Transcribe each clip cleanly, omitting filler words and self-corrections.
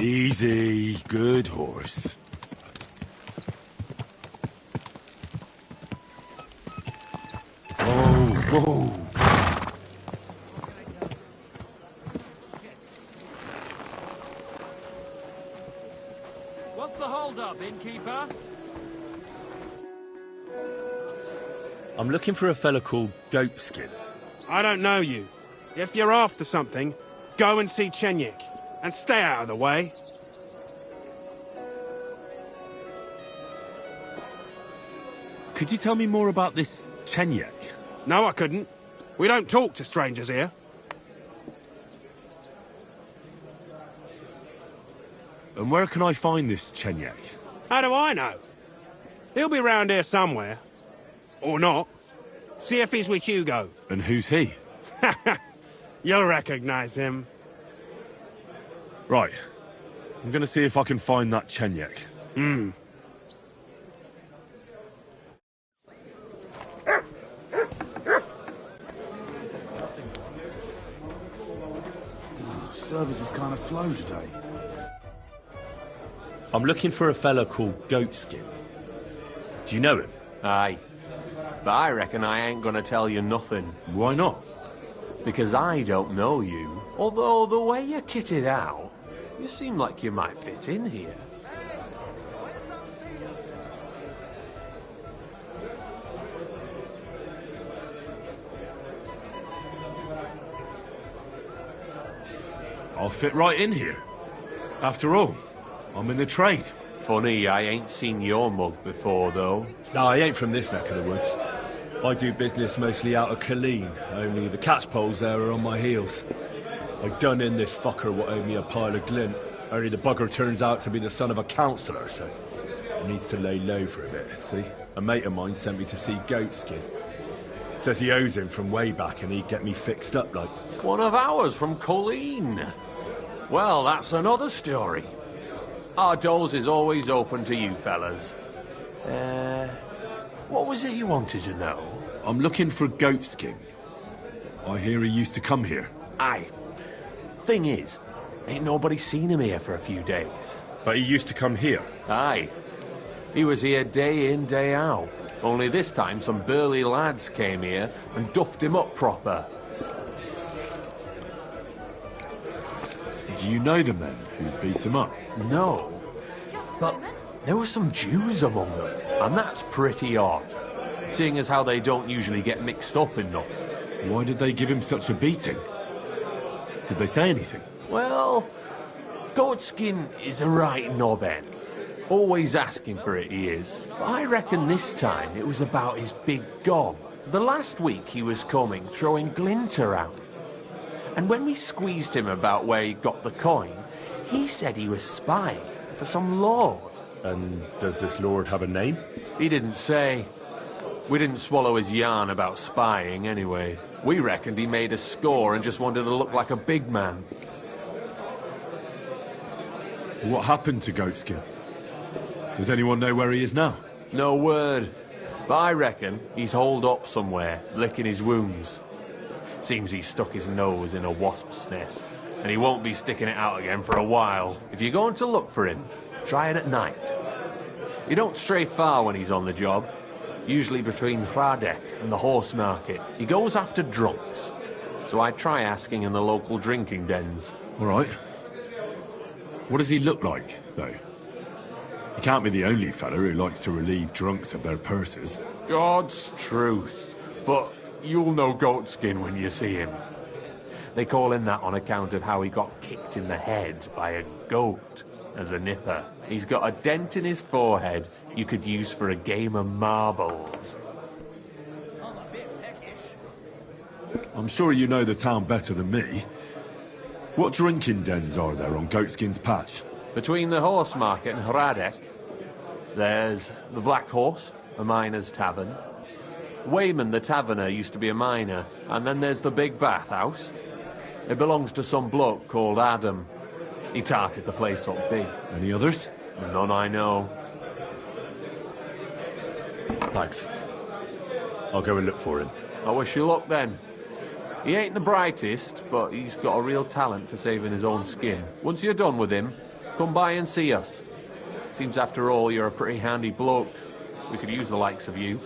Easy, good horse. Whoa. What's the hold-up, innkeeper? I'm looking for a fella called Goatskin. I don't know you. If you're after something, go and see Chenyik. And stay out of the way. Could you tell me more about this Chenyik? No, I couldn't. We don't talk to strangers here. And where can I find this Chenyik? How do I know? He'll be round here somewhere. Or not. See if he's with Hugo. And who's he? You'll recognize him. Right. I'm gonna see if I can find that Chenyik. Service is kind of slow today. I'm looking for a fella called Goatskin. Do you know him? Aye. But I reckon I ain't gonna tell you nothing. Why not? Because I don't know you. Although the way you're kitted out, you seem like you might fit in here. I'll fit right in here. After all, I'm in the trade. Funny, I ain't seen your mug before, though. No, I ain't from this neck of the woods. I do business mostly out of Colleen, only the catchpoles there are on my heels. I done in this fucker what owed me a pile of glint, only the bugger turns out to be the son of a councillor, so he needs to lay low for a bit, see? A mate of mine sent me to see Goatskin. Says he owes him from way back and he'd get me fixed up like... One of ours from Colleen. Well, that's another story. Our doors is always open to you fellas. What was it you wanted to know? I'm looking for Goatskin. I hear he used to come here. Aye. Thing is, ain't nobody seen him here for a few days. But he used to come here? Aye. He was here day in, day out. Only this time some burly lads came here and duffed him up proper. Do you know the men who beat him up? No. But there were some Jews among them, and that's pretty odd. Seeing as how they don't usually get mixed up in nothing. Why did they give him such a beating? Did they say anything? Well, Goatskin is a right knobhead. Always asking for it, he is. But I reckon this time it was about his big gob. The last week he was coming, throwing glint around. And when we squeezed him about where he got the coin, he said he was spying for some lord. And does this lord have a name? He didn't say. We didn't swallow his yarn about spying anyway. We reckoned he made a score and just wanted to look like a big man. What happened to Goatskin? Does anyone know where he is now? No word. But I reckon he's holed up somewhere, licking his wounds. Seems he stuck his nose in a wasp's nest, and he won't be sticking it out again for a while. If you're going to look for him, try it at night. You don't stray far when he's on the job. Usually between Hradek and the horse market. He goes after drunks. So I try asking in the local drinking dens. All right. What does he look like, though? He can't be the only fella who likes to relieve drunks of their purses. God's truth. But you'll know Goatskin when you see him. They call him that on account of how he got kicked in the head by a goat as a nipper. He's got a dent in his forehead you could use for a game of marbles. I'm sure you know the town better than me. What drinking dens are there on Goatskin's patch? Between the horse market and Hradek, there's the Black Horse, a miner's tavern. Wayman the taverner used to be a miner, and then there's the Big Bathhouse. It belongs to some bloke called Adam. He tarted the place up big. Any others? None I know. Thanks. I'll go and look for him. I wish you luck then. He ain't the brightest, but he's got a real talent for saving his own skin. Once you're done with him, come by and see us. Seems after all you're a pretty handy bloke. We could use the likes of you.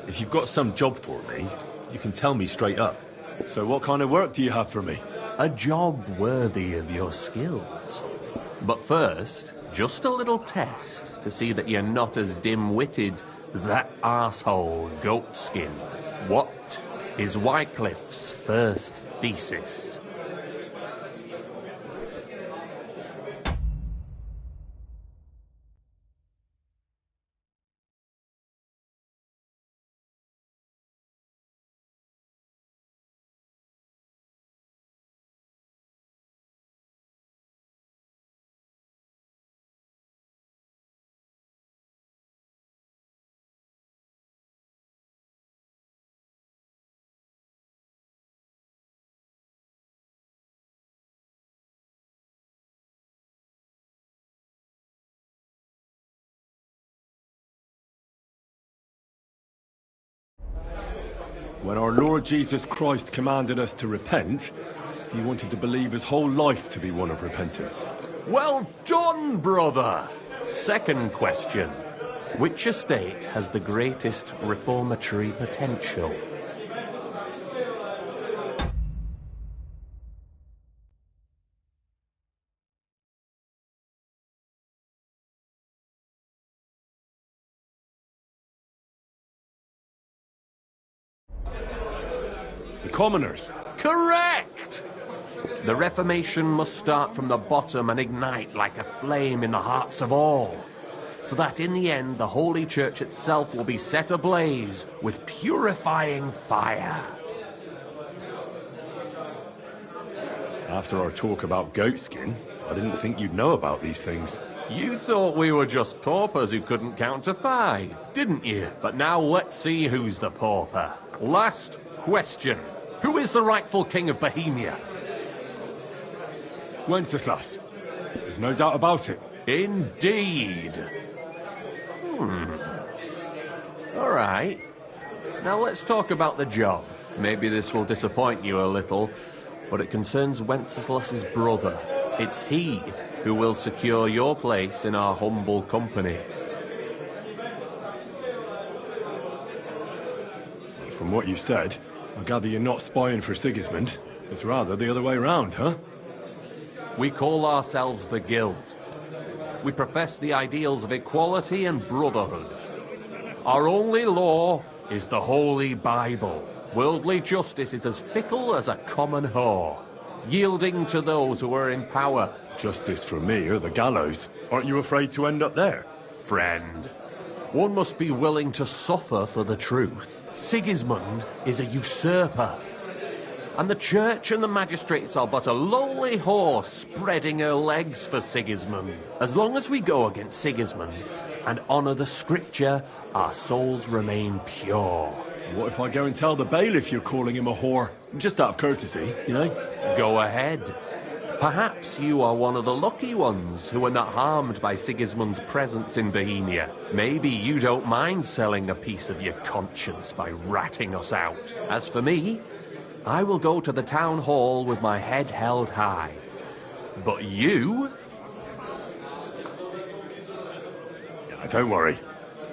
If you've got some job for me, you can tell me straight up. So what kind of work do you have for me? A job worthy of your skills. But first, just a little test to see that you're not as dim-witted as that arsehole Goatskin. What is Wycliffe's first thesis? When our Lord Jesus Christ commanded us to repent, he wanted to believe his whole life to be one of repentance. Well done, brother! Second question. Which estate has the greatest reformatory potential? The commoners. Correct! The Reformation must start from the bottom and ignite like a flame in the hearts of all, so that in the end the Holy Church itself will be set ablaze with purifying fire. After our talk about goatskin, I didn't think you'd know about these things. You thought we were just paupers who couldn't count to 5, didn't you? But now let's see who's the pauper. Last question. Who is the rightful king of Bohemia? Wenceslas. There's no doubt about it. Indeed. All right. Now let's talk about the job. Maybe this will disappoint you a little, but it concerns Wenceslas's brother. It's he who will secure your place in our humble company. From what you said, I gather you're not spying for Sigismund. It's rather the other way round, huh? We call ourselves the Guild. We profess the ideals of equality and brotherhood. Our only law is the Holy Bible. Worldly justice is as fickle as a common whore, yielding to those who are in power. Justice for me or the gallows. Aren't you afraid to end up there? Friend, one must be willing to suffer for the truth. Sigismund is a usurper, and the church and the magistrates are but a lowly horse spreading her legs for Sigismund. As long as we go against Sigismund and honour the scripture, our souls remain pure. What if I go and tell the bailiff you're calling him a whore? Just out of courtesy, you know? Go ahead. Perhaps you are one of the lucky ones who are not harmed by Sigismund's presence in Bohemia. Maybe you don't mind selling a piece of your conscience by ratting us out. As for me, I will go to the town hall with my head held high. But you? Don't worry.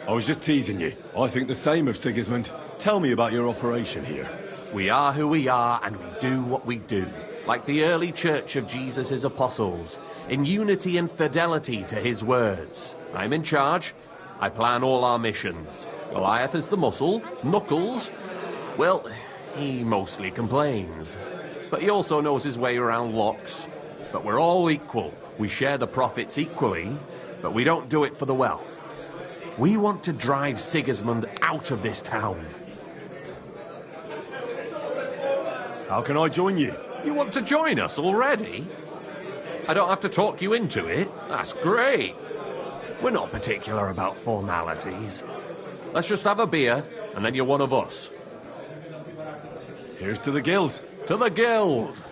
I was just teasing you. I think the same of Sigismund. Tell me about your operation here. We are who we are, and we do what we do. Like the early church of Jesus' apostles, in unity and fidelity to his words. I'm in charge. I plan all our missions. Goliath is the muscle. Knuckles, well, he mostly complains. But he also knows his way around locks. But we're all equal. We share the profits equally, but we don't do it for the wealth. We want to drive Sigismund out of this town. How can I join you? You want to join us already? I don't have to talk you into it. That's great. We're not particular about formalities. Let's just have a beer, and then you're one of us. Here's to the Guild. To the Guild!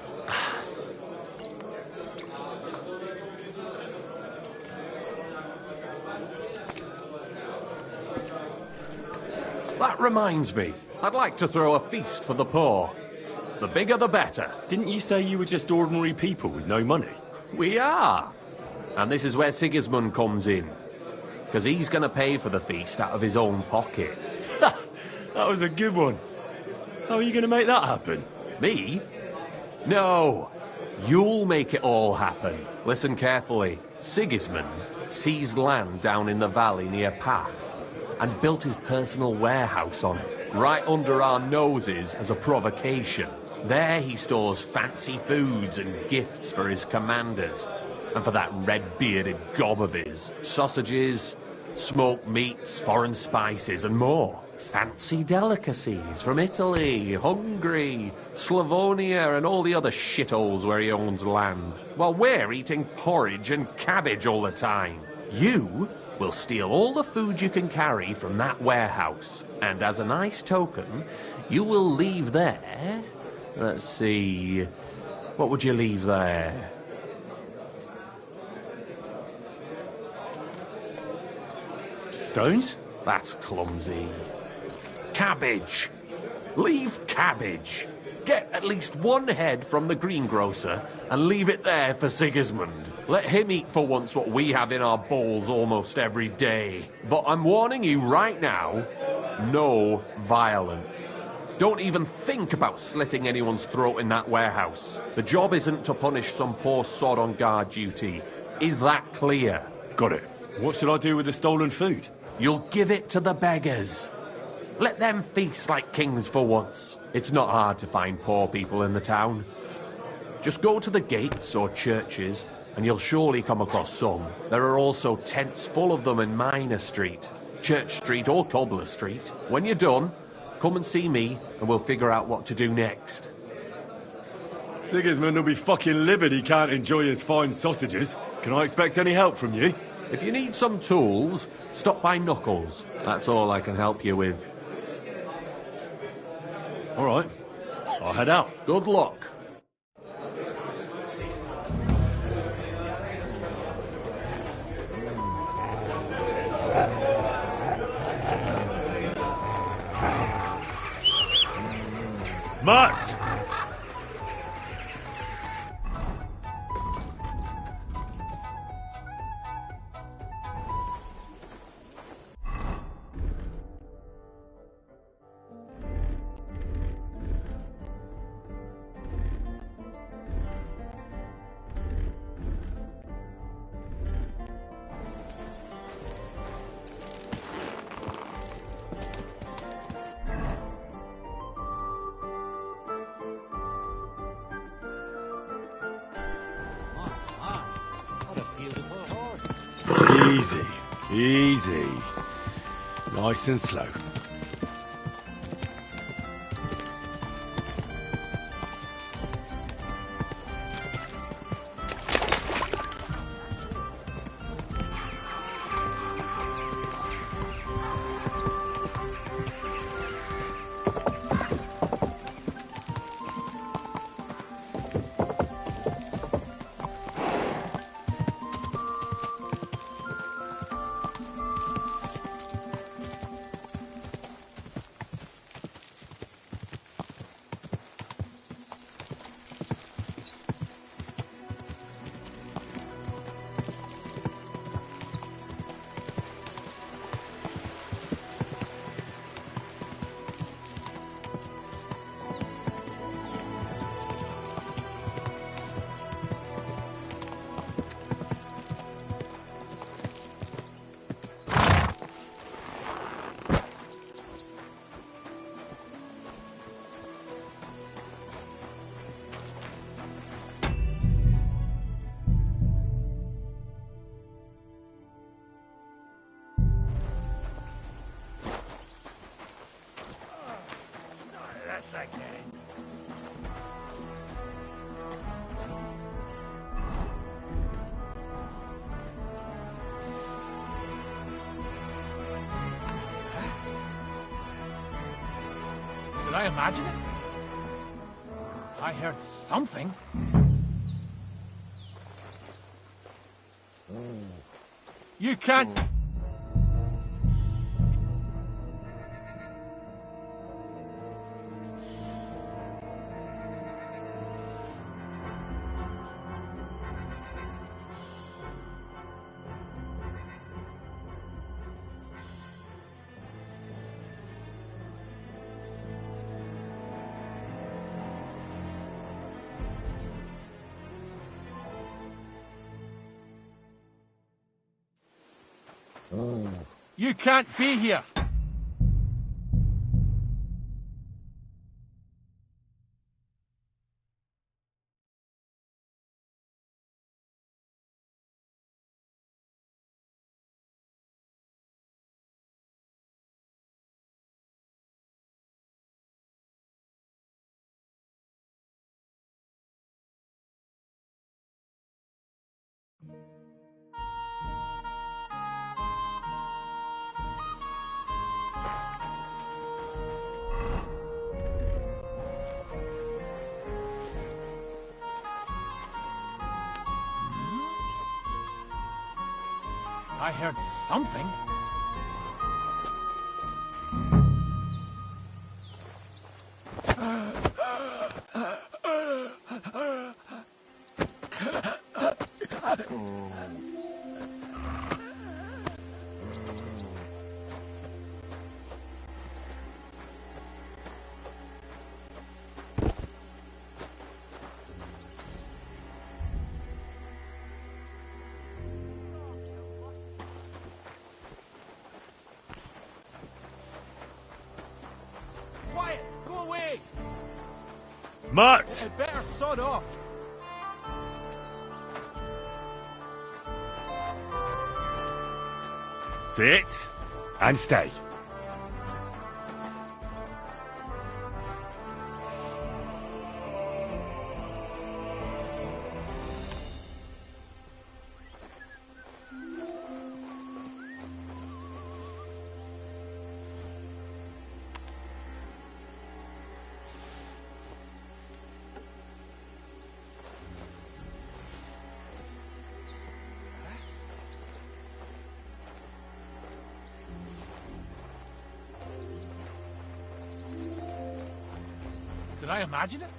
That reminds me, I'd like to throw a feast for the poor. The bigger the better. Didn't you say you were just ordinary people with no money? We are. And this is where Sigismund comes in. Because he's going to pay for the feast out of his own pocket. That was a good one. How are you going to make that happen? Me? No. You'll make it all happen. Listen carefully. Sigismund seized land down in the valley near Path and built his personal warehouse on it, right under our noses as a provocation. There he stores fancy foods and gifts for his commanders. And for that red-bearded gob of his, sausages, smoked meats, foreign spices, and more. Fancy delicacies from Italy, Hungary, Slavonia, and all the other shitholes where he owns land. While we're eating porridge and cabbage all the time. You will steal all the food you can carry from that warehouse. And as a nice token, you will leave there... Let's see... What would you leave there? Stones? That's clumsy. Cabbage. Leave cabbage. Get at least one head from the greengrocer and leave it there for Sigismund. Let him eat for once what we have in our bowls almost every day. But I'm warning you right now, no violence. Don't even think about slitting anyone's throat in that warehouse. The job isn't to punish some poor sod on guard duty. Is that clear? Got it. What should I do with the stolen food? You'll give it to the beggars. Let them feast like kings for once. It's not hard to find poor people in the town. Just go to the gates or churches, and you'll surely come across some. There are also tents full of them in Minor Street, Church Street or Cobbler Street. When you're done, come and see me, and we'll figure out what to do next. Sigismund will be fucking livid he can't enjoy his fine sausages. Can I expect any help from you? If you need some tools, stop by Knuckles. That's all I can help you with. All right. I'll head out. Good luck. Matt! Easy, easy. Nice and slow. Did I imagine it? I heard something. You can't... You can't be here. I heard something. Quiet! Go away! Mutt! I'd better sod off. Sit and stay. Did I imagine it?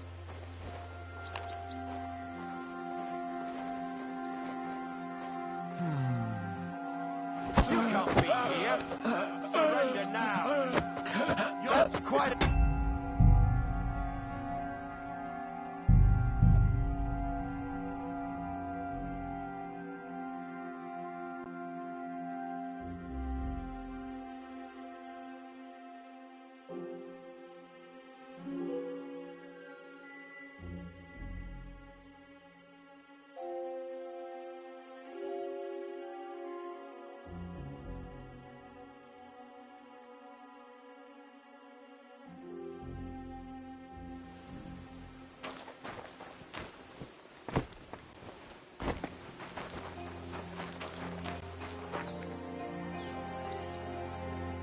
You can't be here. Surrender now. You're quite a...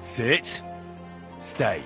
Sit. Stay.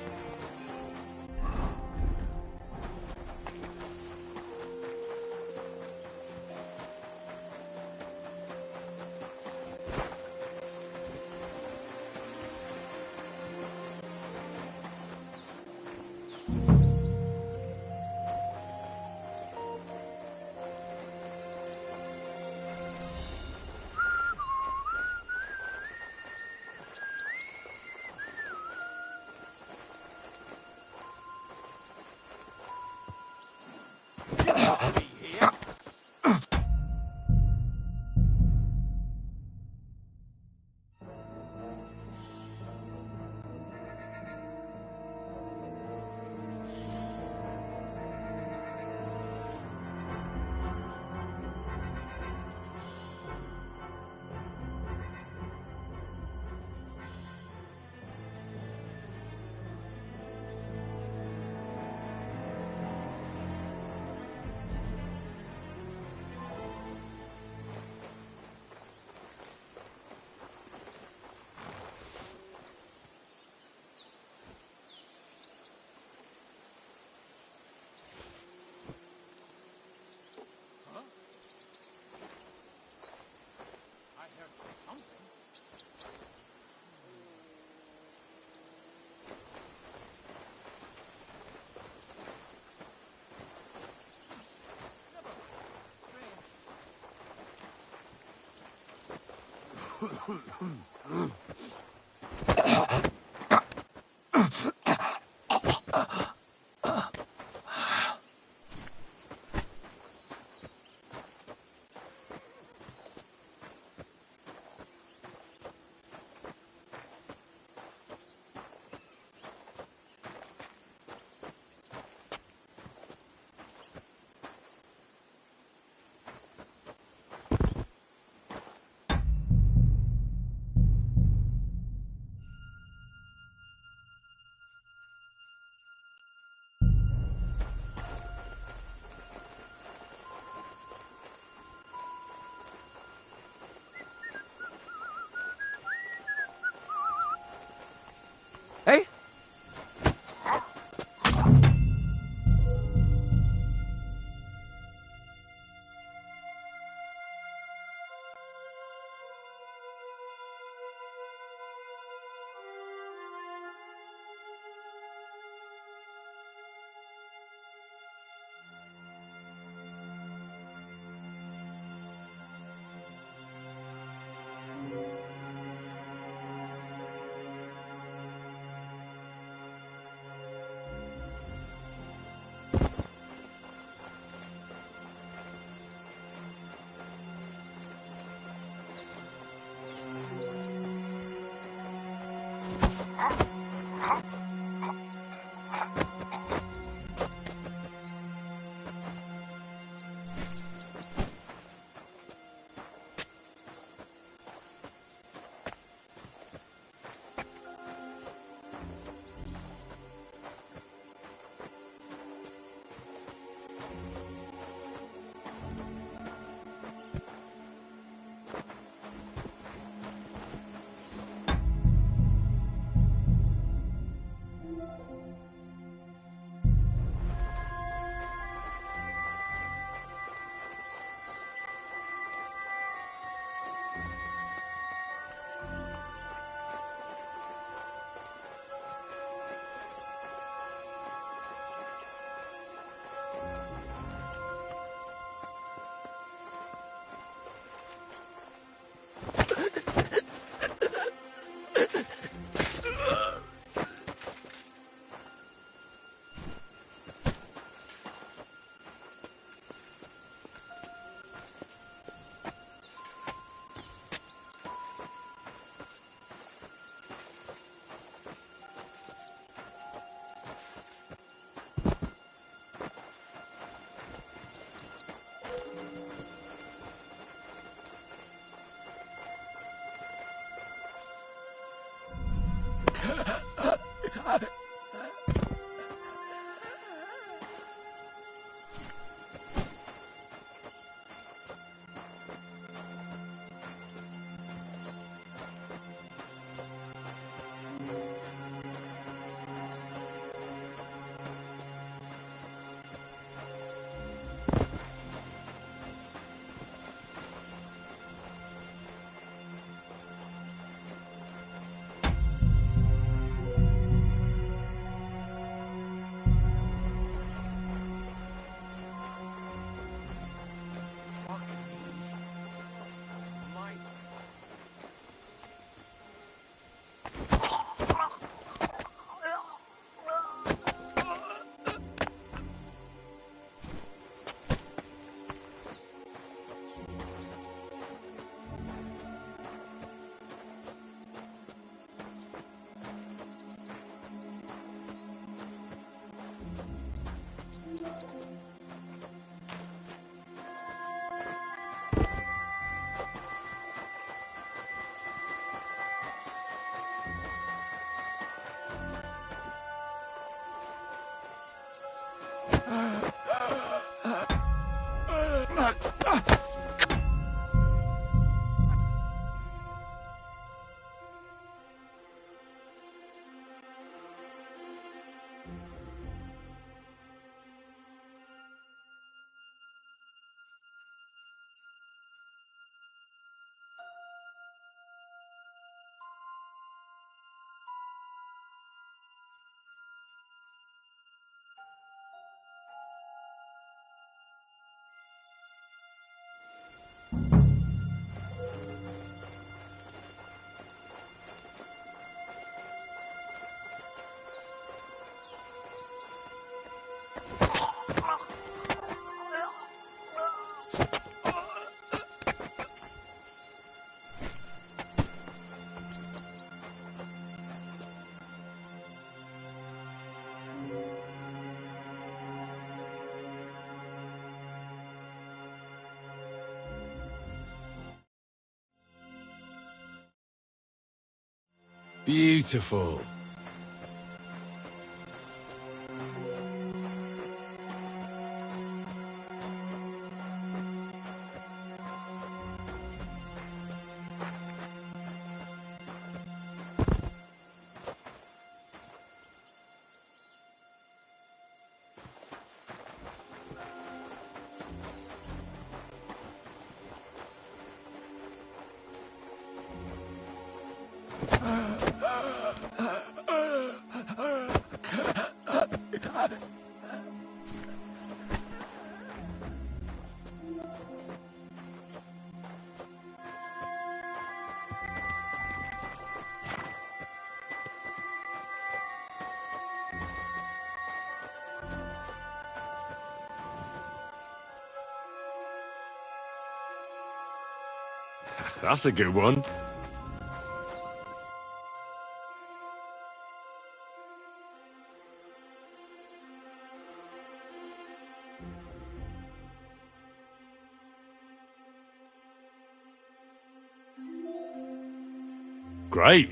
Beautiful. That's a good one. Great.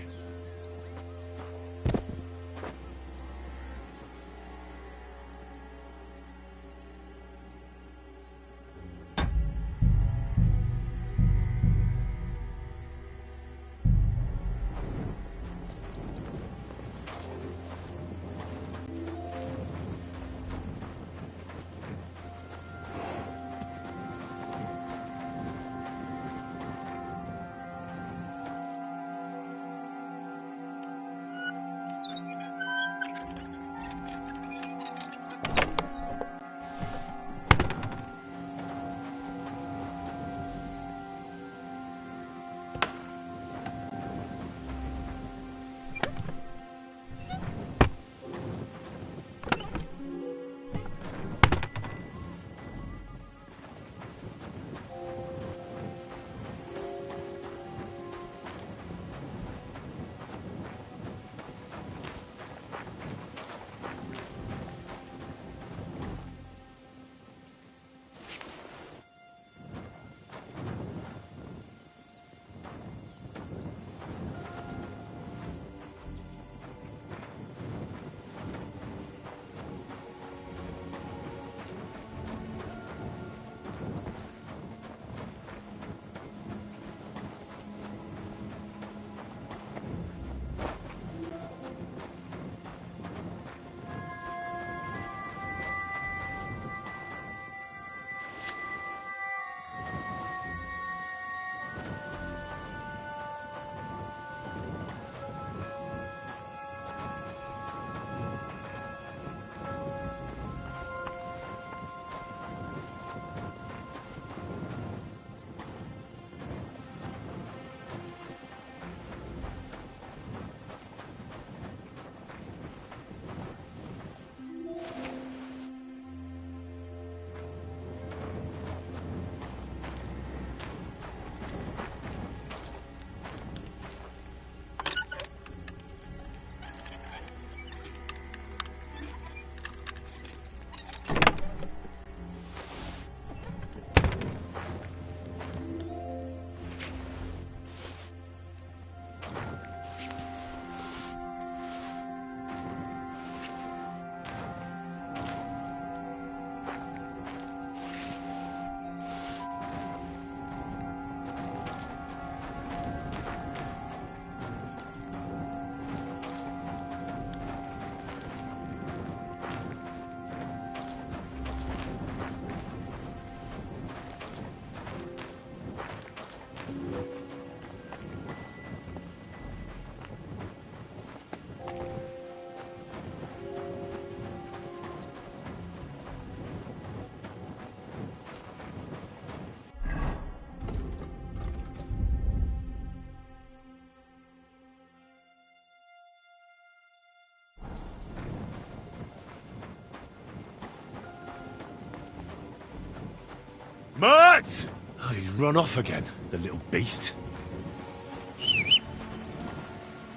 Mert! Oh, he's run off again, the little beast.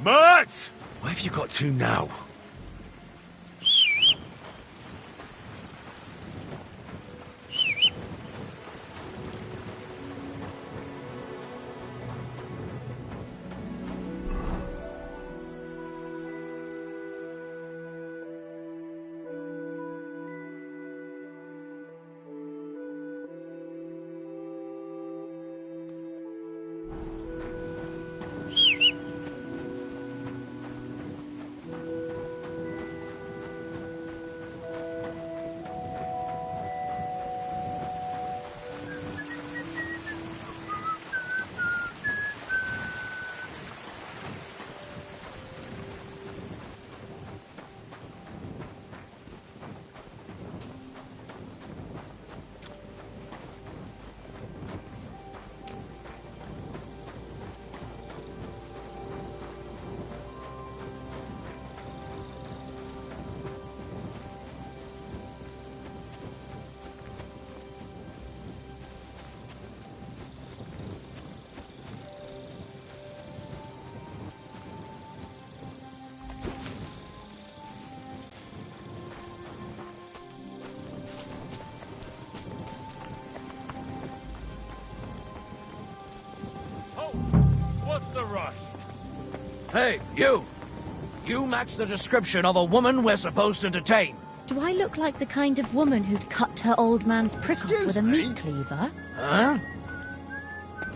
Mert! Where have you got to now? What's the rush? Hey, you! You match the description of a woman we're supposed to detain. Do I look like the kind of woman who'd cut her old man's prick off with a meat cleaver? Huh?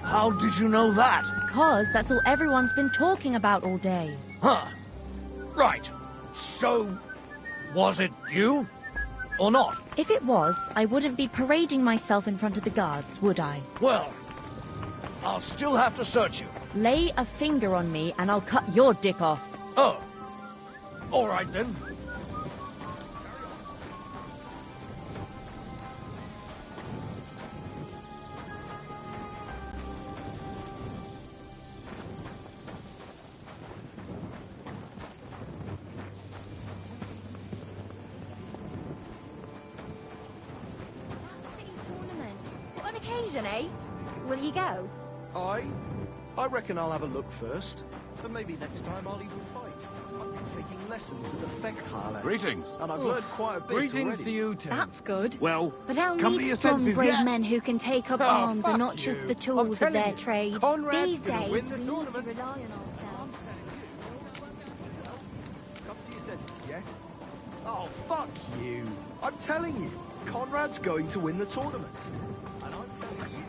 How did you know that? Because that's all everyone's been talking about all day. Huh. Right. So, was it you? Or not? If it was, I wouldn't be parading myself in front of the guards, would I? Well, I'll still have to search you. Lay a finger on me and I'll cut your dick off. Oh. All right, then. Tournament. On occasion, eh? Will he go? I reckon I'll have a look first. And maybe next time I'll even fight. I've been taking lessons at the Fechthalle. Greetings. And I've learned quite a bit Greetings already. to you too. That's good. Well, The town come to needs your strong, senses brave yet? men who can take up Oh, arms and fuck not just you. the I'm tools of telling their you, trade. Conrad's These gonna days, win the we need to tournament. rely on ourselves. Come to your senses yet? Oh, fuck you. I'm telling you, Conrad's going to win the tournament. And I'm telling you.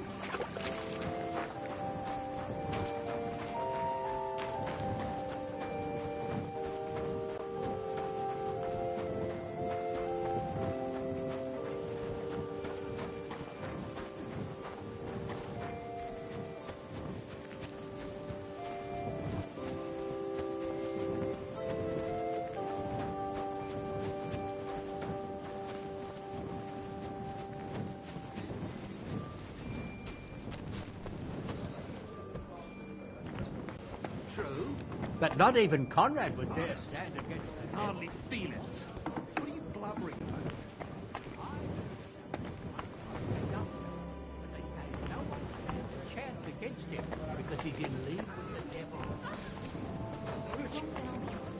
True, but not even Conrad would dare stand against the Hardly feel it. What are you blabbering about? No one stands a chance against him because he's in league with the devil.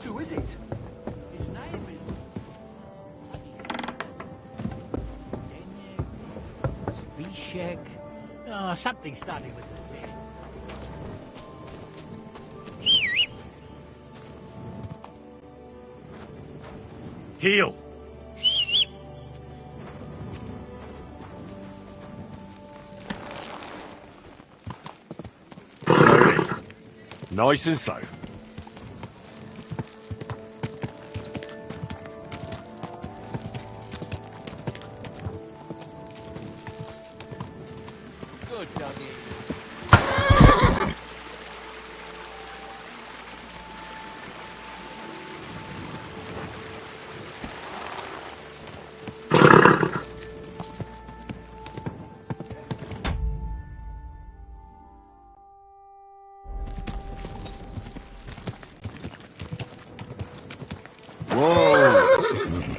Who is it? His name is Spishek. Oh, something starting with the Z. Heal! Slowly. Nice and slow. Good doggy. Whoa!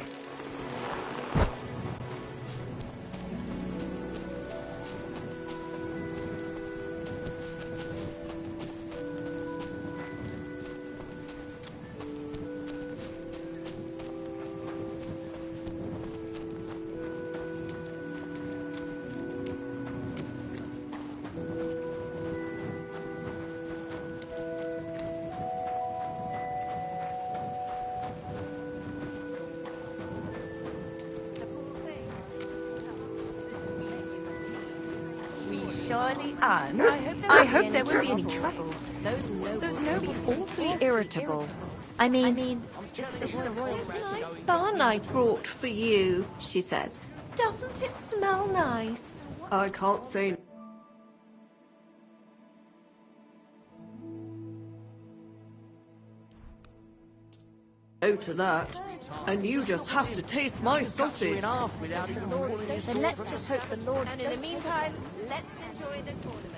surely, and I hope there won't be any trouble. Those nobles awfully irritable. I mean, This is a nice bun I brought for you, she says. Doesn't it smell nice? I can't say no to that. And you just have to taste my sausage. then let's just hope the Lord... And in the meantime, let's enjoy the tournament.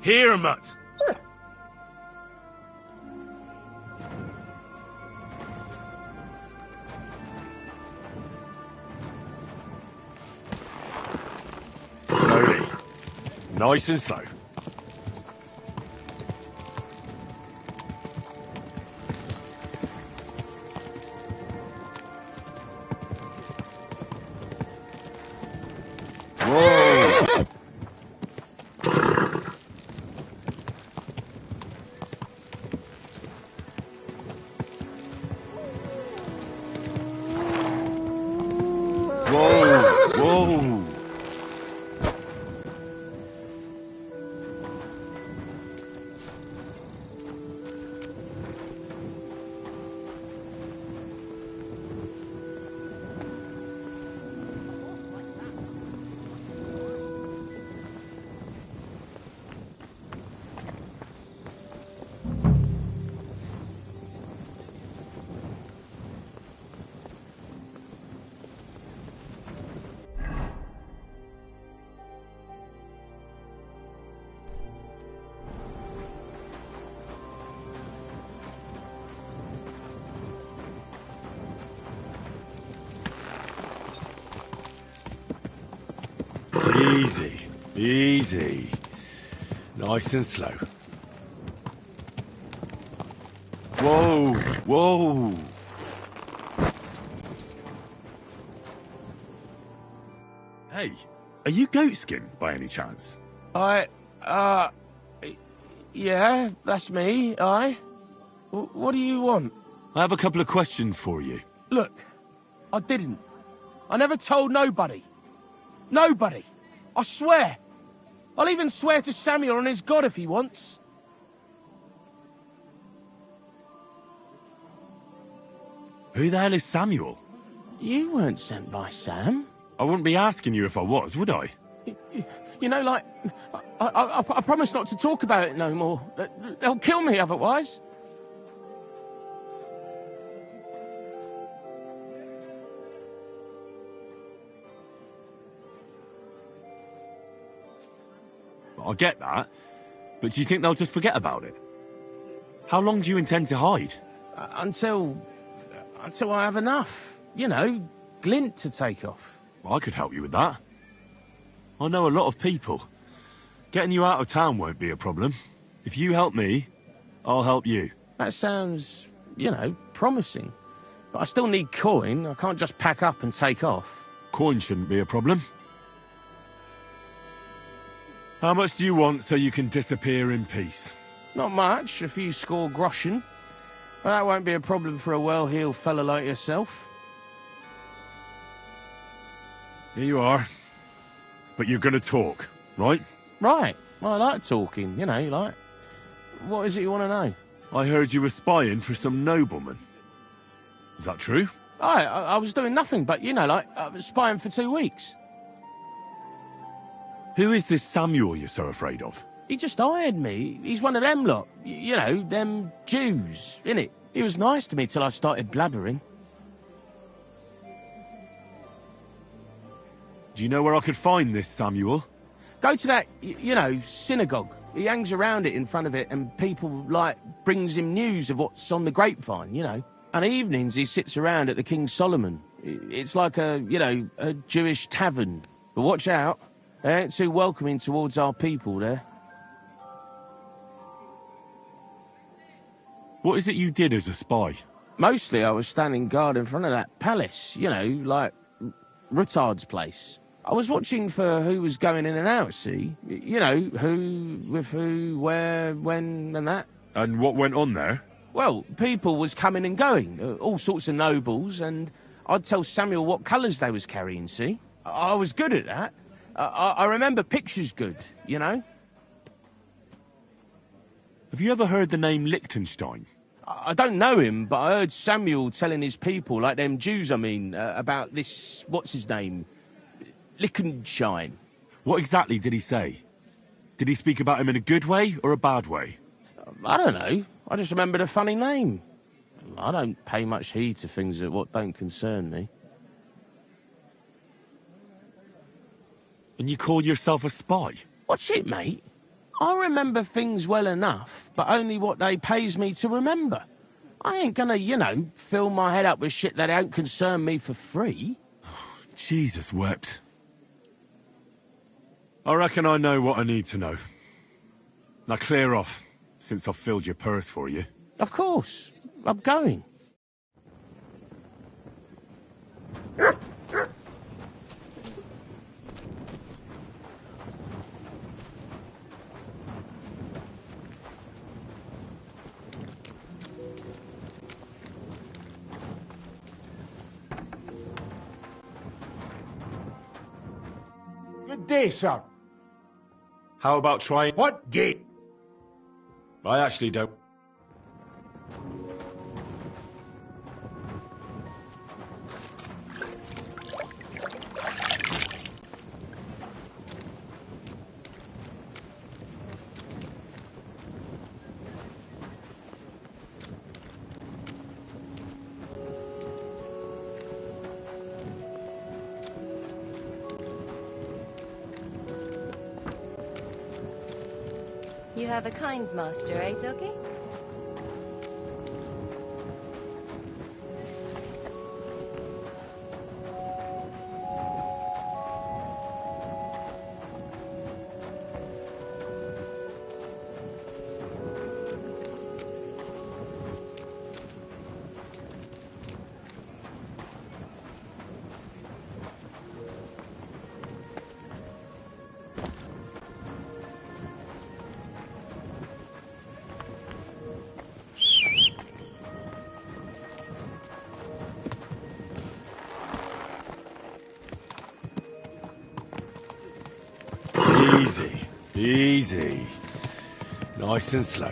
Here, mutt! Slowly. Nice and slow. Whoa! Whoa! Easy, easy. Nice and slow. Whoa, whoa. Hey, are you Goatskin by any chance? Yeah, that's me, What do you want? I have a couple of questions for you. Look, I didn't. I never told nobody. Nobody. I swear. I'll even swear to Samuel and his God if he wants. Who the hell is Samuel? You weren't sent by Sam. I wouldn't be asking you if I was, would I? You know, like, I promise not to talk about it no more. They'll kill me otherwise. I get that, but do you think they'll just forget about it? How long do you intend to hide? Until I have enough. You know, glint to take off. Well, I could help you with that. I know a lot of people. Getting you out of town won't be a problem. If you help me, I'll help you. That sounds, you know, promising. But I still need coin. I can't just pack up and take off. Coin shouldn't be a problem. How much do you want so you can disappear in peace? Not much, a few score groschen. But that won't be a problem for a well-heeled fella like yourself. Here you are. But you're gonna talk, right? Right. Well, I like talking, you know, like... What is it you want to know? I heard you were spying for some nobleman. Is that true? I was doing nothing but, you know, like, I was spying for 2 weeks. Who is this Samuel you're so afraid of? He just hired me. He's one of them lot. You know, them Jews, innit? He was nice to me till I started blabbering. Do you know where I could find this Samuel? Go to that, you know, synagogue. He hangs around it in front of it and people, like, brings him news of what's on the grapevine, you know. And evenings he sits around at the King Solomon. It's like a, you know, a Jewish tavern. But watch out. They ain't too welcoming towards our people there. What is it you did as a spy? Mostly I was standing guard in front of that palace, you know, like Rutard's place. I was watching for who was going in and out, see? You know, who, with who, where, when, and that. And what went on there? Well, people was coming and going, all sorts of nobles, and I'd tell Samuel what colours they was carrying, see? I was good at that. I remember pictures good, you know? Have you ever heard the name Liechtenstein? I don't know him, but I heard Samuel telling his people, like them Jews, I mean, about this, what's his name? Liechtenstein. What exactly did he say? Did he speak about him in a good way or a bad way? I don't know. I just remembered a funny name. I don't pay much heed to things that what don't concern me. And you call yourself a spy? What's it, mate? I remember things well enough, but only what they pays me to remember. I ain't gonna, you know, fill my head up with shit that don't concern me for free. Jesus wept. I reckon I know what I need to know. Now clear off, since I've filled your purse for you. Of course. I'm going. Good day, sir. How about trying... What gate? I actually don't... You have a kind master, eh, Doggy? Easy, easy. Nice and slow.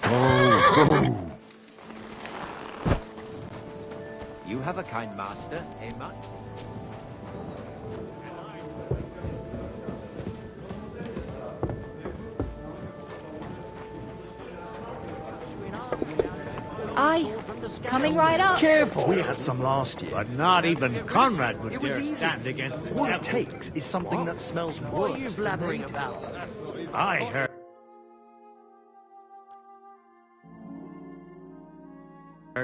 Oh. You have a kind master, eh, Mutt? Aye, coming right up. Careful! We had some last year. But not even Conrad would dare stand against All it takes is something that smells worse. What are you blabbering about? I heard.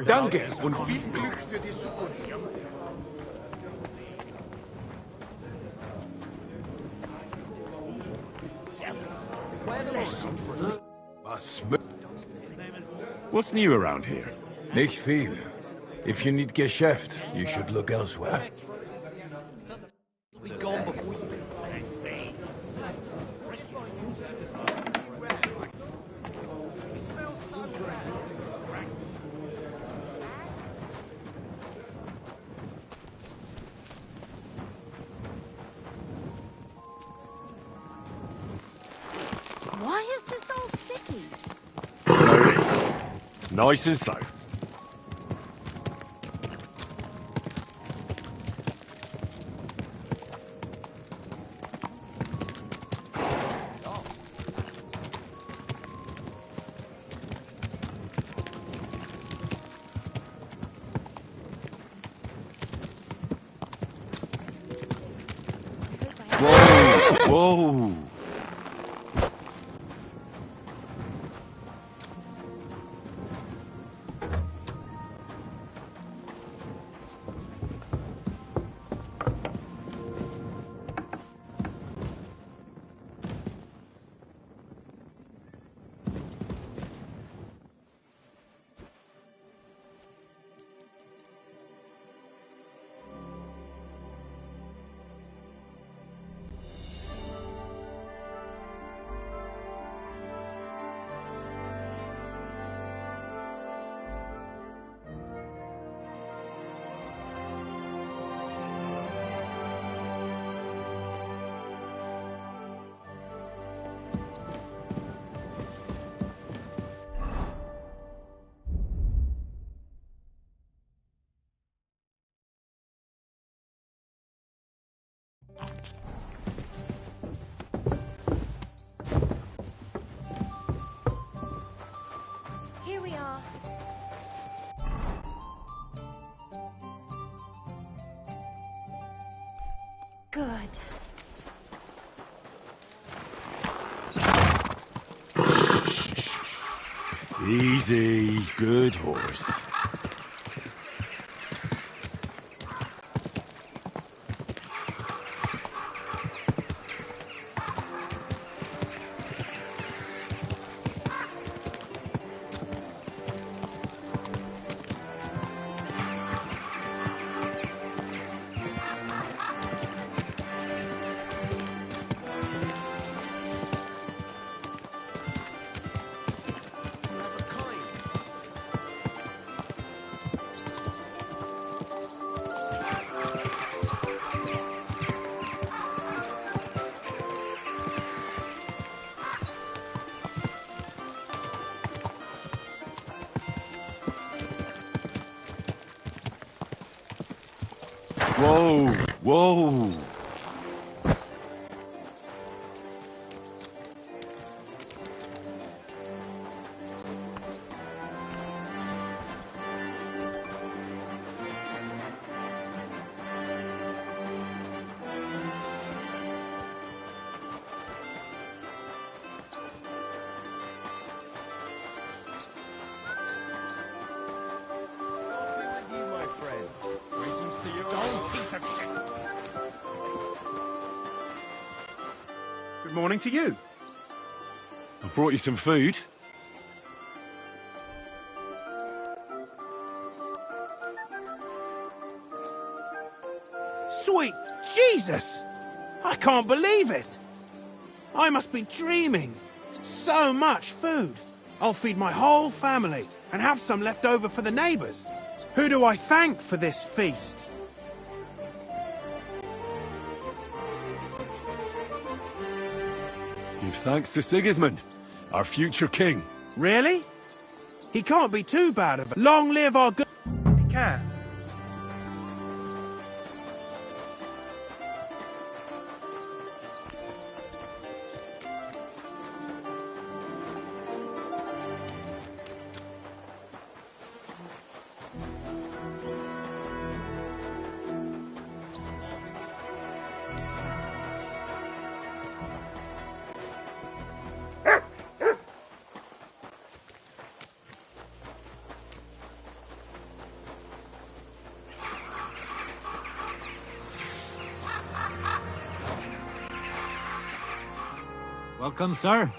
Danke und viel Glück für die Zukunft. What's new around here? Nicht viel. If you need Geschäft, you should look elsewhere. Why is this all sticky? Slowly. Nice and slow. Whoa! Whoa! Here we are. Good. Easy. Good horse. Whoa! Whoa! Good morning to you. I brought you some food. Sweet Jesus! I can't believe it! I must be dreaming. So much food. I'll feed my whole family and have some left over for the neighbours. Who do I thank for this feast? Give thanks to Sigismund, our future king. Really? He can't be too bad of a... Long live our good... He can. Welcome, sir.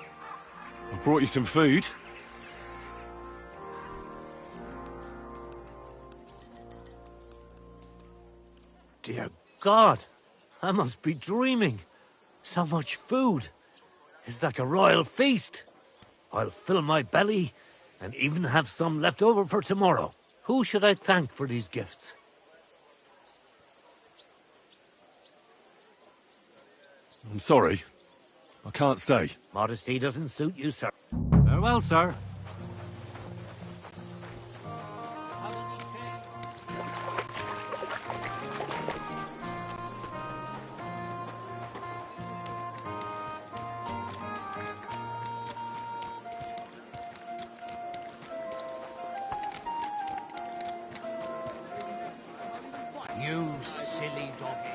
I brought you some food. Dear God, I must be dreaming. So much food. It's like a royal feast. I'll fill my belly and even have some left over for tomorrow. Who should I thank for these gifts? I'm sorry. I can't say. Modesty doesn't suit you, sir. Farewell, sir. You silly doggy.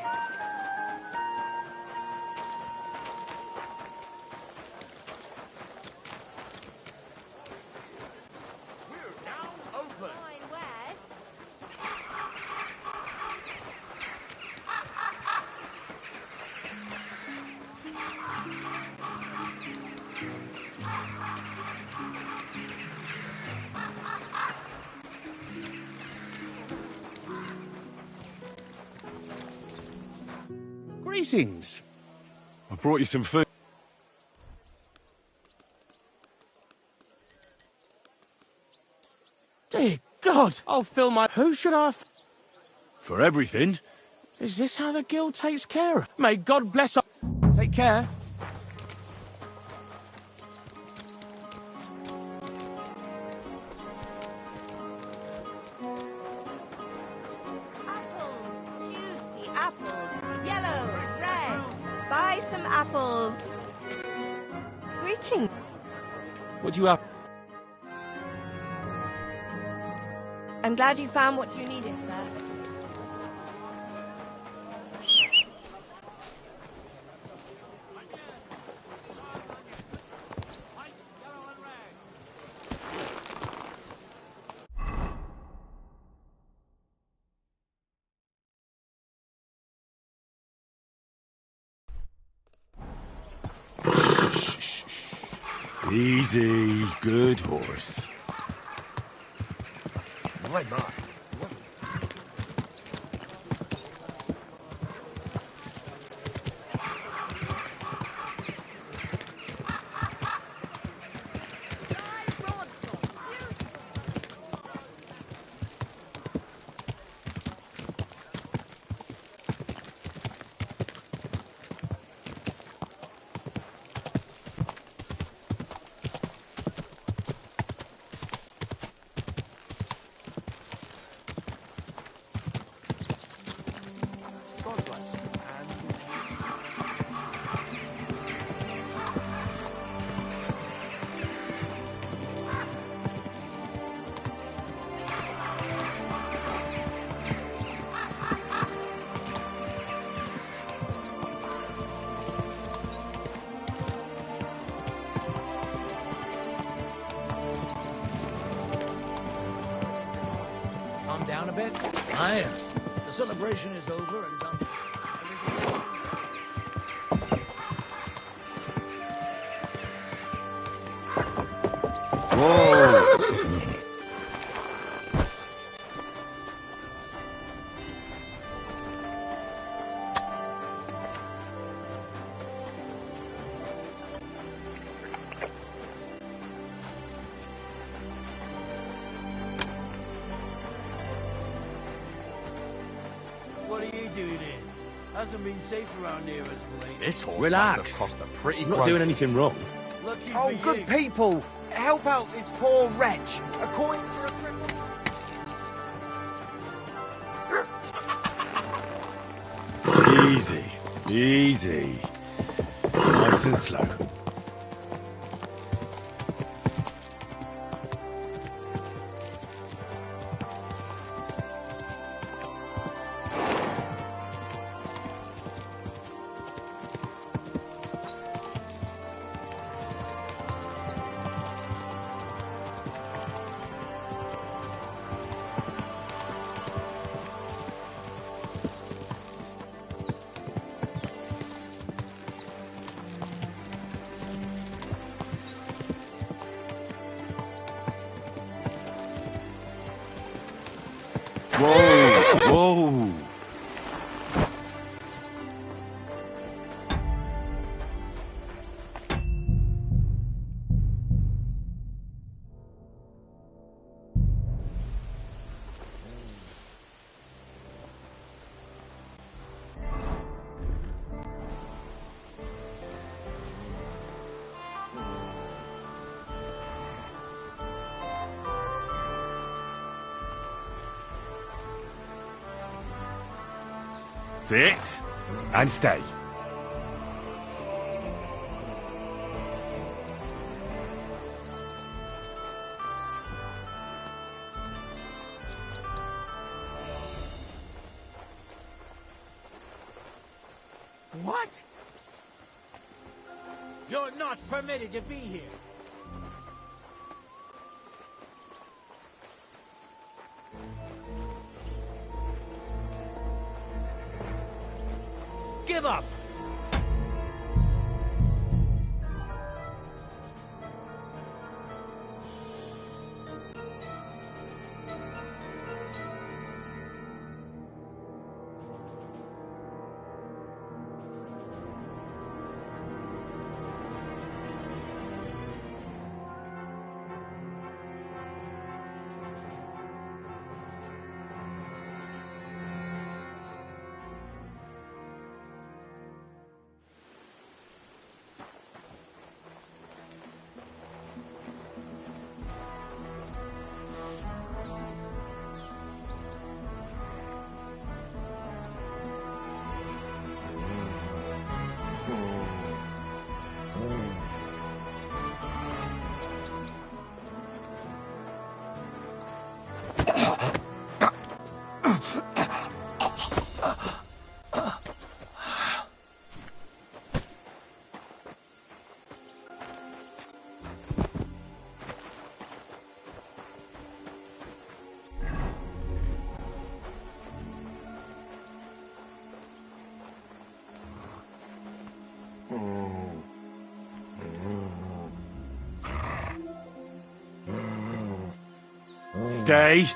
Greetings. I brought you some food. Dear God, I'll fill my... Who should I... For everything. Is this how the guild takes care of? May God bless... Take care. Juicy apples, yellow, red. Buy some apples. Greetings. What do you have? I'm glad you found what you needed, sir. Easy, good horse. My, my. Calm down a bit. Aye. The celebration is over and done. Whoa! What are you doing here? Hasn't been safe around here as of late. This horse Relax. must have cost a pretty I'm not doing gross. anything wrong. Lucky Oh, for good you. people! Help out this poor wretch! A coin for a cripple. Easy, easy. Nice and slow. Sit and stay. What? You're not permitted to be here. Give up! Stay.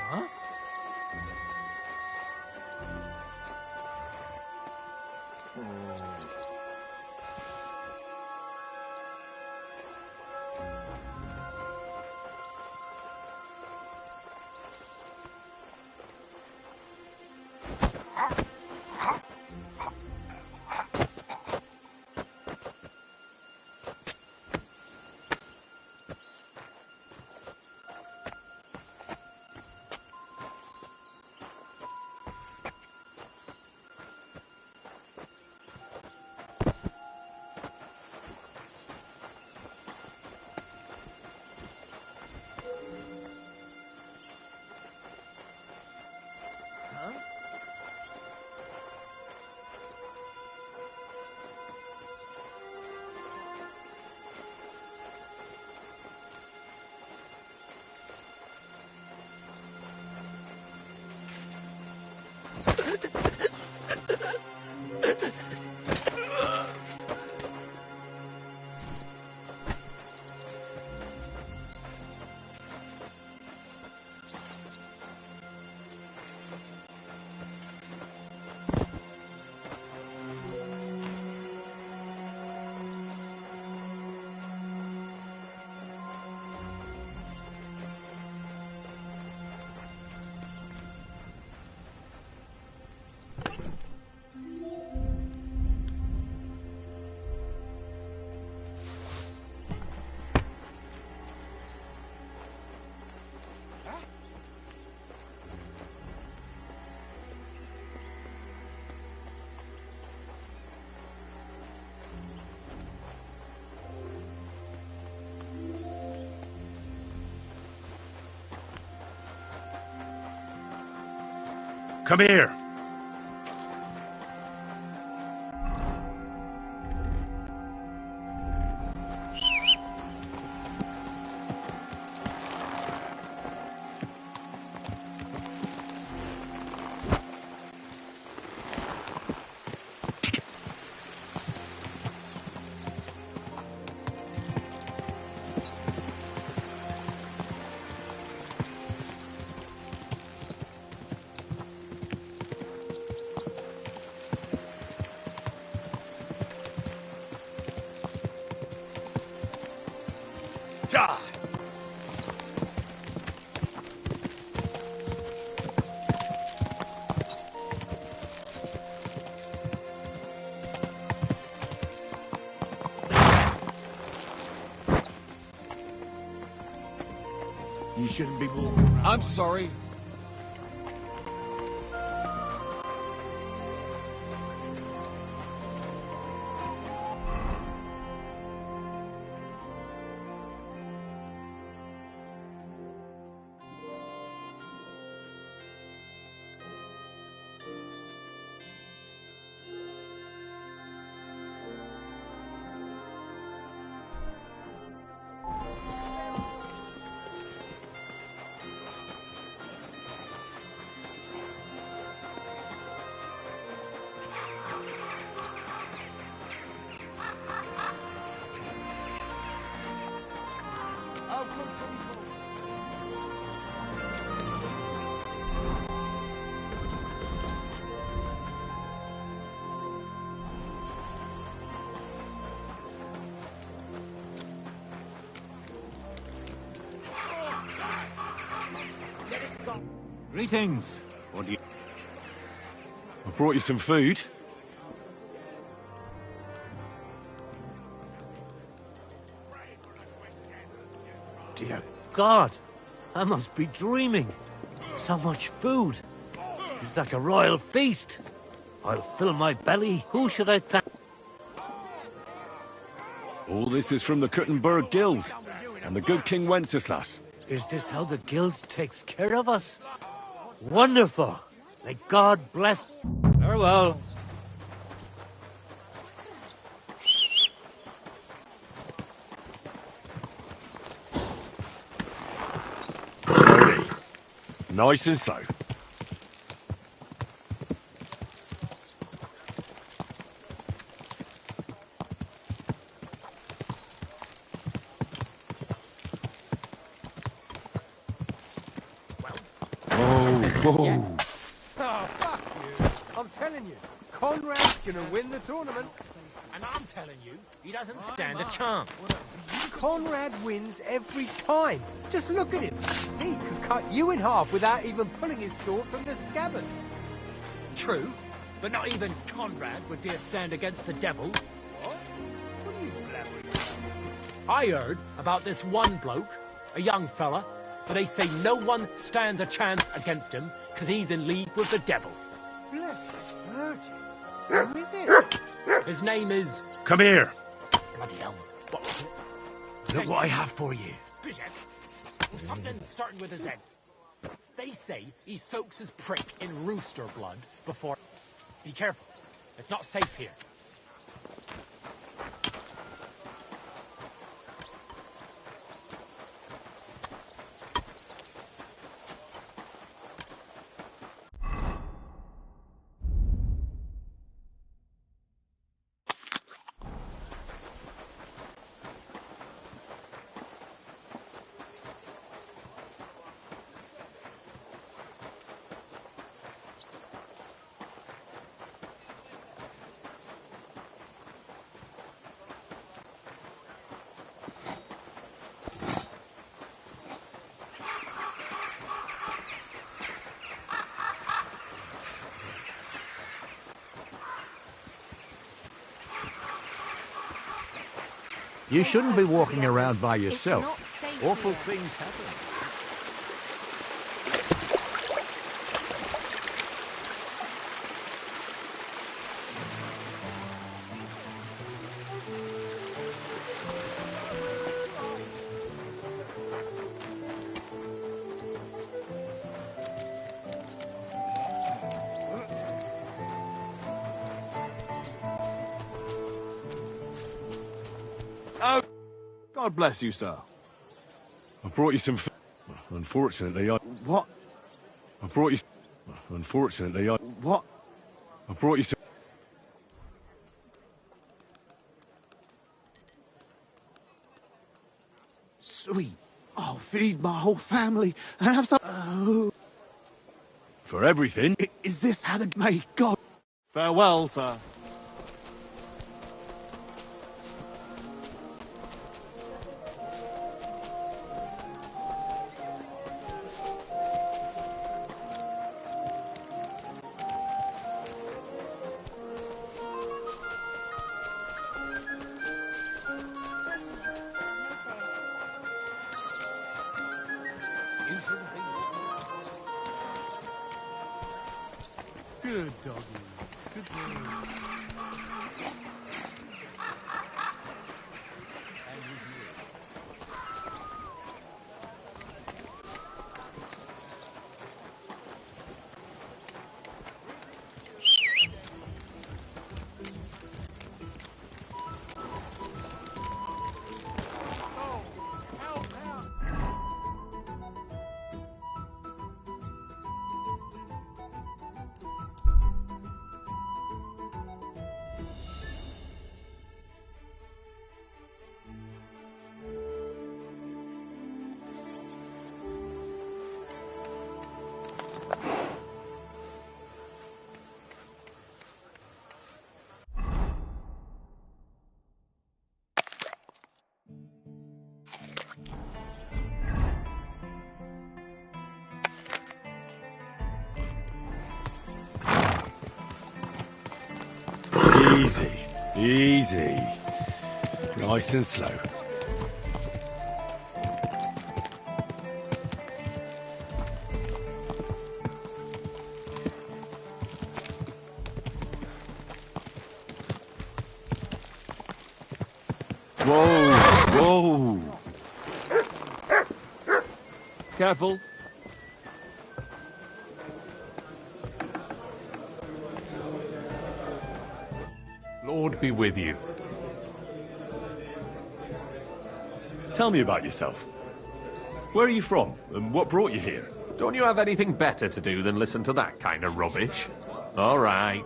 Huh? Come here. Ja. You shouldn't be walking around. I'm sorry. Greetings. What do you... I brought you some food. Dear God, I must be dreaming. So much food. It's like a royal feast. I'll fill my belly. Who should I thank? All this is from the Kuttenberg Guild and the good King Wenceslas. Is this how the guild takes care of us? Wonderful. May God bless... Farewell. Nice and slow. Oh, fuck you. I'm telling you, Conrad's gonna win the tournament. And I'm telling you, he doesn't stand a chance. Conrad wins every time. Just look at him. He could cut you in half without even pulling his sword from the scabbard. True, but not even Conrad would dare stand against the devil. What? What are you blabbering about? I heard about this one bloke, a young fella, but they say no one stands a chance against him because he's in league with the devil. Blessed Virgin. Who is it? His name is... Come here. Bloody hell. What was it? Look what I have for you. Bishop. Something starting with a Z. They say he soaks his prick in rooster blood before... Be careful. It's not safe here. You shouldn't be walking around by yourself. Awful things happen. Oh, God bless you, sir. I brought you some food. Unfortunately, I... What? I brought you... Unfortunately, I... What? I brought you some... Sweet. I'll feed my whole family and have some... Oh. For everything? Is this how the... May God... Farewell, sir. Good doggy. Good boy. Easy. Easy. Nice and slow. Whoa! Whoa! Careful. Lord be with you. Tell me about yourself. Where are you from, and what brought you here? Don't you have anything better to do than listen to that kind of rubbish? All right.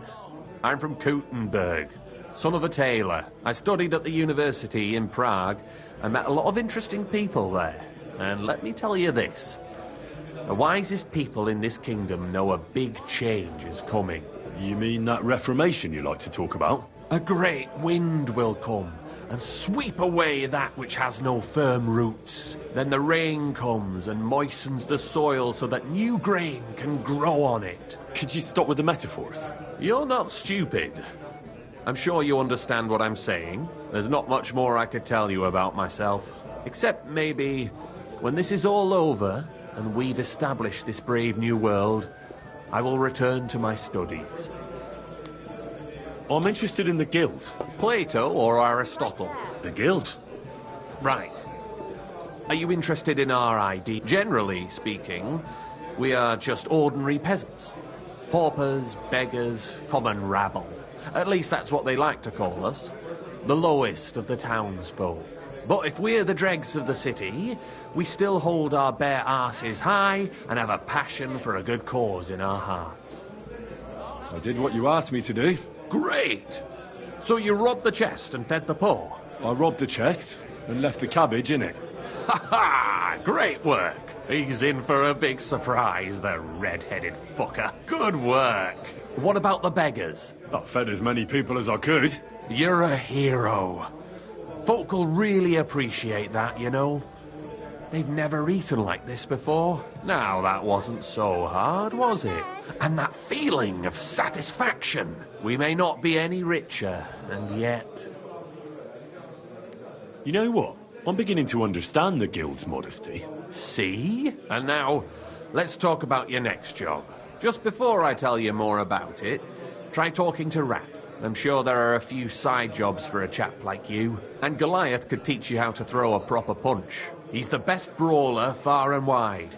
I'm from Kingdomcome, son of a tailor. I studied at the university in Prague and met a lot of interesting people there. And let me tell you this. The wisest people in this kingdom know a big change is coming. You mean that reformation you like to talk about? A great wind will come and sweep away that which has no firm roots. Then the rain comes and moistens the soil so that new grain can grow on it. Could you stop with the metaphors? You're not stupid. I'm sure you understand what I'm saying. There's not much more I could tell you about myself. Except maybe when this is all over and we've established this brave new world, I will return to my studies. I'm interested in the guild. Plato or Aristotle? The guild. Right. Are you interested in our ID? Generally speaking, we are just ordinary peasants. Paupers, beggars, common rabble. At least that's what they like to call us. The lowest of the townsfolk. But if we're the dregs of the city, we still hold our bare arses high and have a passion for a good cause in our hearts. I did what you asked me to do. Great! So you robbed the chest and fed the poor? I robbed the chest and left the cabbage in it. Ha ha! Great work! He's in for a big surprise, the red-headed fucker. Good work! What about the beggars? I fed as many people as I could. You're a hero. Folk will really appreciate that, you know. They've never eaten like this before. Now, that wasn't so hard, was it? And that feeling of satisfaction. We may not be any richer, and yet... You know what? I'm beginning to understand the guild's modesty. See? And now, let's talk about your next job. Just before I tell you more about it, try talking to Rat. I'm sure there are a few side jobs for a chap like you. And Goliath could teach you how to throw a proper punch. He's the best brawler far and wide.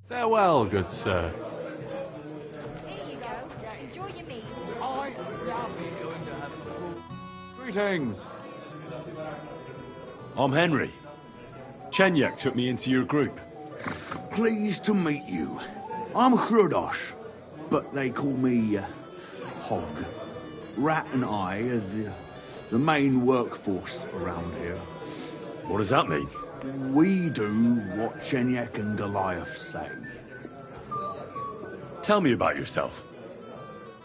Farewell, good sir. Here you go. Enjoy your meal. Greetings. I'm Henry. Chenyek took me into your group. Pleased to meet you. I'm Hrudosh, but they call me Hog. Rat and I are the main workforce around here. What does that mean? We do what Chenyek and Goliath say. Tell me about yourself.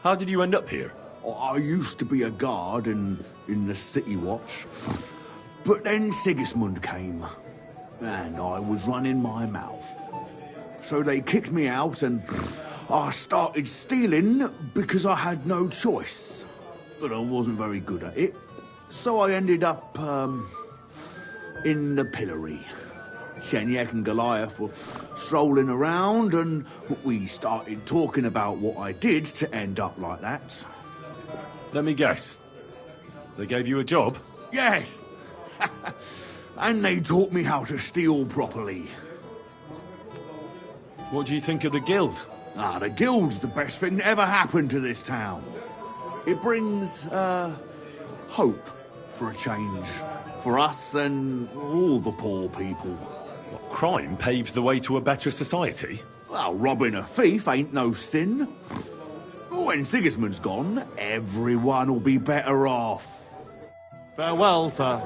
How did you end up here? I used to be a guard in the City Watch, but then Sigismund came, and I was running my mouth. So they kicked me out, and I started stealing because I had no choice. But I wasn't very good at it, so I ended up, in the pillory. Chenyek and Goliath were strolling around, and we started talking about what I did to end up like that. Let me guess. They gave you a job? Yes! And they taught me how to steal properly. What do you think of the guild? The guild's the best thing that ever happened to this town. It brings, hope for a change. For us and all the poor people. Crime paves the way to a better society? Well, robbing a thief ain't no sin. But when Sigismund's gone, everyone will be better off. Farewell, sir.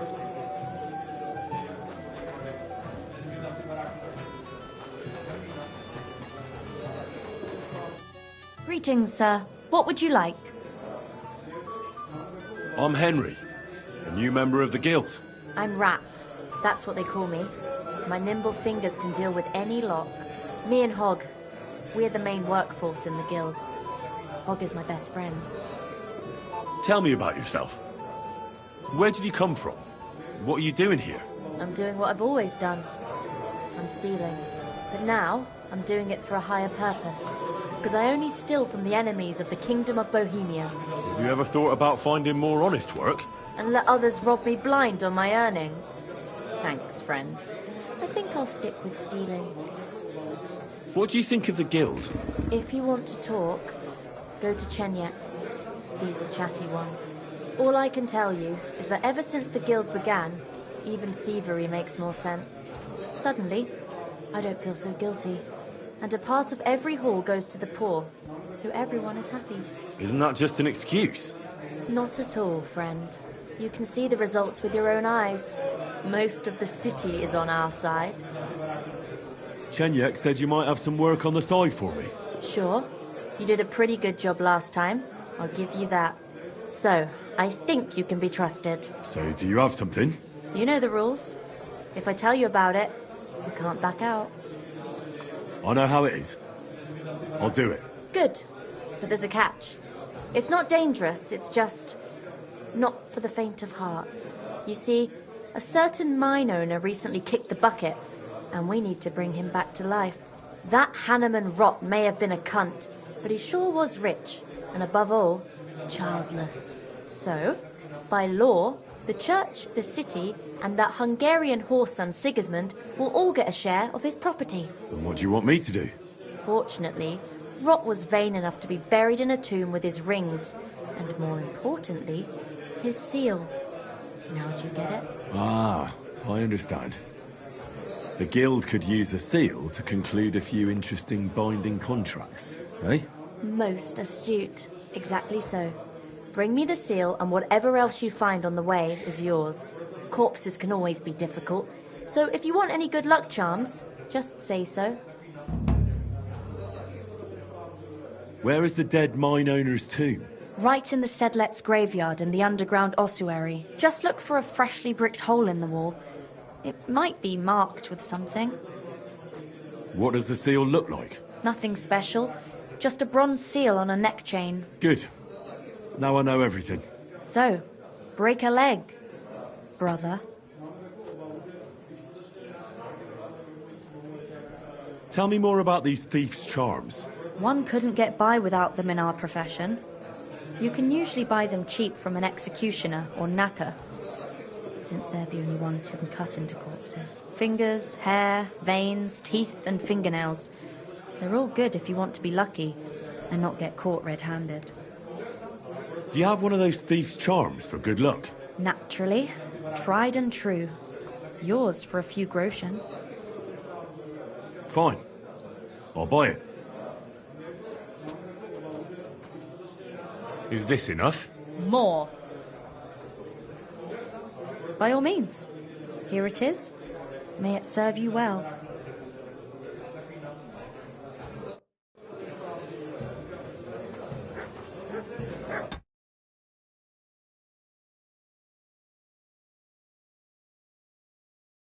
Greetings, sir. What would you like? I'm Henry, a new member of the guild. I'm Rat. That's what they call me. My nimble fingers can deal with any lock. Me and Hog, we're the main workforce in the guild. Hog is my best friend. Tell me about yourself. Where did you come from? What are you doing here? I'm doing what I've always done. I'm stealing. But now, I'm doing it for a higher purpose. Because I only steal from the enemies of the Kingdom of Bohemia. Have you ever thought about finding more honest work? And let others rob me blind on my earnings? Thanks, friend. I think I'll stick with stealing. What do you think of the guild? If you want to talk, go to Chenyek. He's the chatty one. All I can tell you is that ever since the guild began, even thievery makes more sense. Suddenly, I don't feel so guilty. And a part of every haul goes to the poor, so everyone is happy. Isn't that just an excuse? Not at all, friend. You can see the results with your own eyes. Most of the city is on our side. Chenyek said you might have some work on the side for me. Sure. You did a pretty good job last time. I'll give you that. So, I think you can be trusted. So, do you have something? You know the rules. If I tell you about it, you can't back out. I know how it is. I'll do it. Good. But there's a catch. It's not dangerous, it's just not for the faint of heart. You see, a certain mine owner recently kicked the bucket, and we need to bring him back to life. That Hanneman rot may have been a cunt, but he sure was rich, and above all, childless. So, by law, the church, the city, and that Hungarian horse son Sigismund will all get a share of his property. And what do you want me to do? Fortunately, Rot was vain enough to be buried in a tomb with his rings, and more importantly, his seal. Now do you get it? Ah, I understand. The guild could use the seal to conclude a few interesting binding contracts, eh? Most astute. Exactly so. Bring me the seal, and whatever else you find on the way is yours. Corpses can always be difficult, so if you want any good luck charms, just say so. Where is the dead mine owner's tomb? Right in the Sedlet's graveyard in the underground ossuary. Just look for a freshly bricked hole in the wall. It might be marked with something. What does the seal look like? Nothing special. Just a bronze seal on a neck chain. Good. Now I know everything. So, break a leg, brother. Tell me more about these thieves' charms. One couldn't get by without them in our profession. You can usually buy them cheap from an executioner or knacker, since they're the only ones who can cut into corpses. Fingers, hair, veins, teeth, and fingernails. They're all good if you want to be lucky and not get caught red-handed. Do you have one of those thieves' charms for good luck? Naturally. Tried and true. Yours for a few groschen. Fine. I'll buy it. Is this enough? More. By all means. Here it is. May it serve you well.